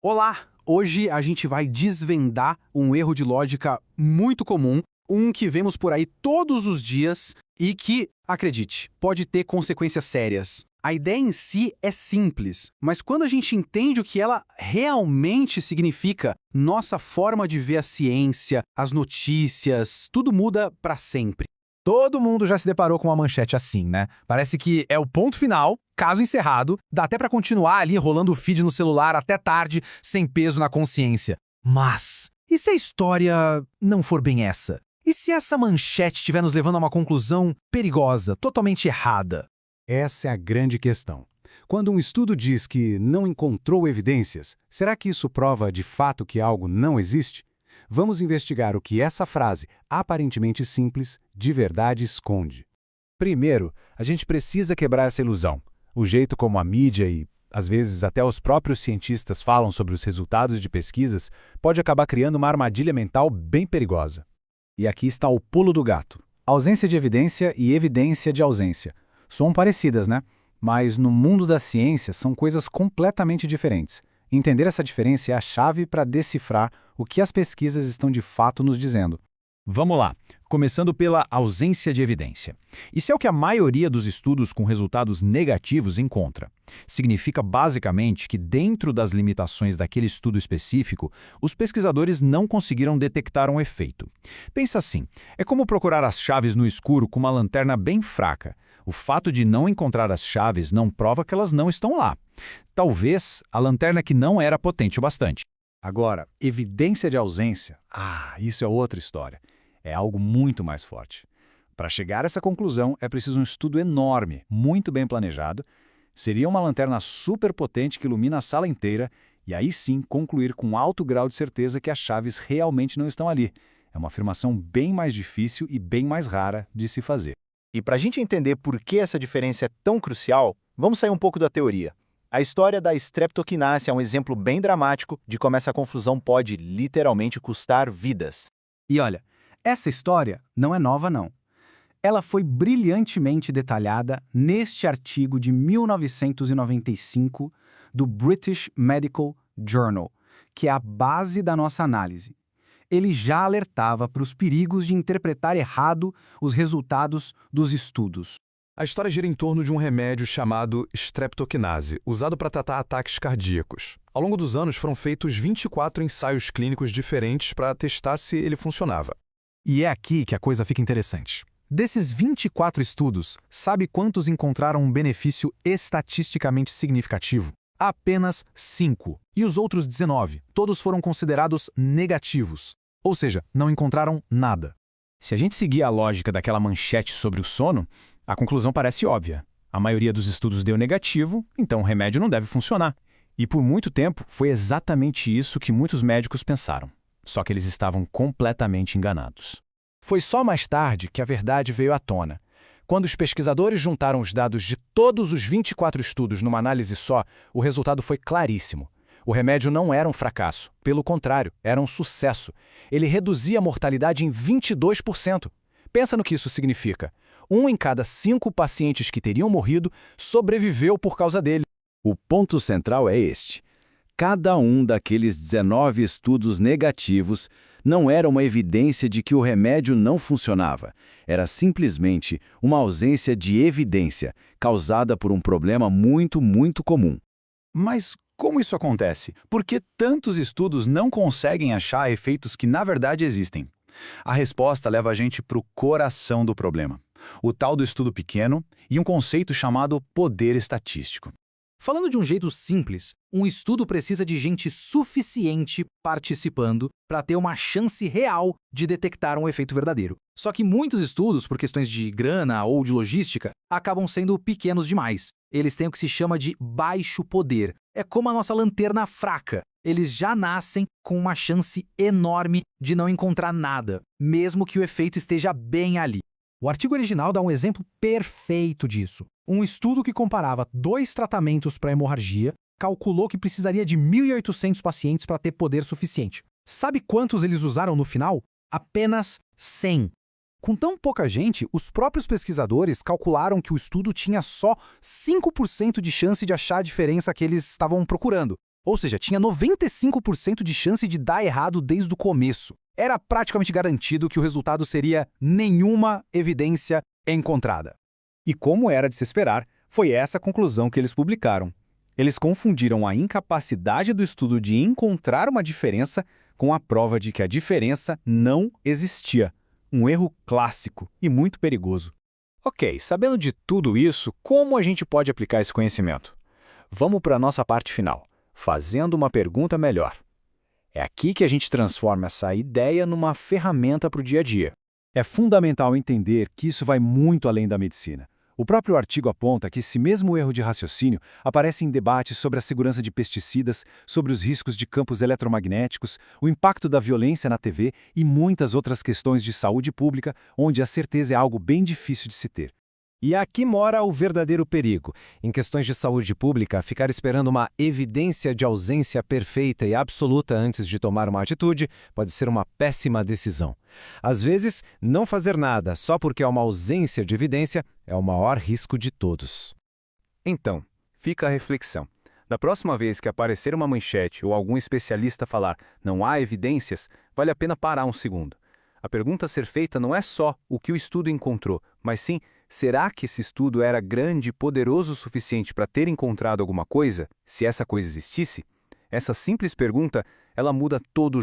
Olá! Hoje a gente vai desvendar um erro de lógica muito comum, um que vemos por aí todos os dias e que, acredite, pode ter consequências sérias. A ideia em si é simples, mas quando a gente entende o que ela realmente significa, nossa forma de ver a ciência, as notícias, tudo muda para sempre. Todo mundo já se deparou com uma manchete assim, né? Parece que é o ponto final, caso encerrado, dá até pra continuar ali rolando o feed no celular até tarde, sem peso na consciência. Mas, e se a história não for bem essa? E se essa manchete estiver nos levando a uma conclusão perigosa, totalmente errada? Essa é a grande questão. Quando um estudo diz que não encontrou evidências, será que isso prova de fato que algo não existe? Vamos investigar o que essa frase, aparentemente simples, de verdade esconde. Primeiro, a gente precisa quebrar essa ilusão. O jeito como a mídia e, às vezes, até os próprios cientistas falam sobre os resultados de pesquisas pode acabar criando uma armadilha mental bem perigosa. E aqui está o pulo do gato. Ausência de evidência e evidência de ausência. São parecidas, né? Mas no mundo da ciência são coisas completamente diferentes. Entender essa diferença é a chave para decifrar o que as pesquisas estão de fato nos dizendo. Vamos lá, começando pela ausência de evidência. Isso é o que a maioria dos estudos com resultados negativos encontra. Significa basicamente que dentro das limitações daquele estudo específico, os pesquisadores não conseguiram detectar um efeito. Pensa assim, é como procurar as chaves no escuro com uma lanterna bem fraca. O fato de não encontrar as chaves não prova que elas não estão lá. Talvez a lanterna que não era potente o bastante. Agora, evidência de ausência, isso é outra história. É algo muito mais forte. Para chegar a essa conclusão, é preciso um estudo enorme, muito bem planejado. Seria uma lanterna super potente que ilumina a sala inteira e aí sim concluir com alto grau de certeza que as chaves realmente não estão ali. É uma afirmação bem mais difícil e bem mais rara de se fazer. E para a gente entender por que essa diferença é tão crucial, vamos sair um pouco da teoria. A história da streptokinase é um exemplo bem dramático de como essa confusão pode literalmente custar vidas. E olha, essa história não é nova não. Ela foi brilhantemente detalhada neste artigo de 1995 do British Medical Journal, que é a base da nossa análise. Ele já alertava para os perigos de interpretar errado os resultados dos estudos. A história gira em torno de um remédio chamado streptokinase, usado para tratar ataques cardíacos. Ao longo dos anos foram feitos 24 ensaios clínicos diferentes para testar se ele funcionava. E é aqui que a coisa fica interessante. Desses 24 estudos, sabe quantos encontraram um benefício estatisticamente significativo? Apenas 5. E os outros 19, todos foram considerados negativos. Ou seja, não encontraram nada. Se a gente seguir a lógica daquela manchete sobre o sono, a conclusão parece óbvia. A maioria dos estudos deu negativo, então o remédio não deve funcionar. E por muito tempo foi exatamente isso que muitos médicos pensaram. Só que eles estavam completamente enganados. Foi só mais tarde que a verdade veio à tona. Quando os pesquisadores juntaram os dados de todos os 24 estudos numa análise só, o resultado foi claríssimo. O remédio não era um fracasso, pelo contrário, era um sucesso. Ele reduzia a mortalidade em 22%. Pensa no que isso significa. 1 em cada 5 pacientes que teriam morrido sobreviveu por causa dele. O ponto central é este. Cada um daqueles 19 estudos negativos não era uma evidência de que o remédio não funcionava. Era simplesmente uma ausência de evidência causada por um problema muito, muito comum. Mas como isso acontece? Por que tantos estudos não conseguem achar efeitos que na verdade existem? A resposta leva a gente para o coração do problema. O tal do estudo pequeno e um conceito chamado poder estatístico. Falando de um jeito simples, um estudo precisa de gente suficiente participando para ter uma chance real de detectar um efeito verdadeiro. Só que muitos estudos, por questões de grana ou de logística, acabam sendo pequenos demais. Eles têm o que se chama de baixo poder. É como a nossa lanterna fraca. Eles já nascem com uma chance enorme de não encontrar nada, mesmo que o efeito esteja bem ali. O artigo original dá um exemplo perfeito disso. Um estudo que comparava 2 tratamentos para hemorragia calculou que precisaria de 1.800 pacientes para ter poder suficiente. Sabe quantos eles usaram no final? Apenas 100. Com tão pouca gente, os próprios pesquisadores calcularam que o estudo tinha só 5% de chance de achar a diferença que eles estavam procurando. Ou seja, tinha 95% de chance de dar errado desde o começo. Era praticamente garantido que o resultado seria nenhuma evidência encontrada. E como era de se esperar, foi essa a conclusão que eles publicaram. Eles confundiram a incapacidade do estudo de encontrar uma diferença com a prova de que a diferença não existia. Um erro clássico e muito perigoso. Ok, sabendo de tudo isso, como a gente pode aplicar esse conhecimento? Vamos para a nossa parte final, fazendo uma pergunta melhor. É aqui que a gente transforma essa ideia numa ferramenta para o dia a dia. É fundamental entender que isso vai muito além da medicina. O próprio artigo aponta que esse mesmo erro de raciocínio aparece em debates sobre a segurança de pesticidas, sobre os riscos de campos eletromagnéticos, o impacto da violência na TV e muitas outras questões de saúde pública, onde a certeza é algo bem difícil de se ter. E aqui mora o verdadeiro perigo. Em questões de saúde pública, ficar esperando uma evidência de ausência perfeita e absoluta antes de tomar uma atitude pode ser uma péssima decisão. Às vezes, não fazer nada só porque há uma ausência de evidência é o maior risco de todos. Então, fica a reflexão. Da próxima vez que aparecer uma manchete ou algum especialista falar "não há evidências", vale a pena parar um segundo. A pergunta a ser feita não é só o que o estudo encontrou, mas sim, será que esse estudo era grande e poderoso o suficiente para ter encontrado alguma coisa, se essa coisa existisse? Essa simples pergunta, ela muda todo o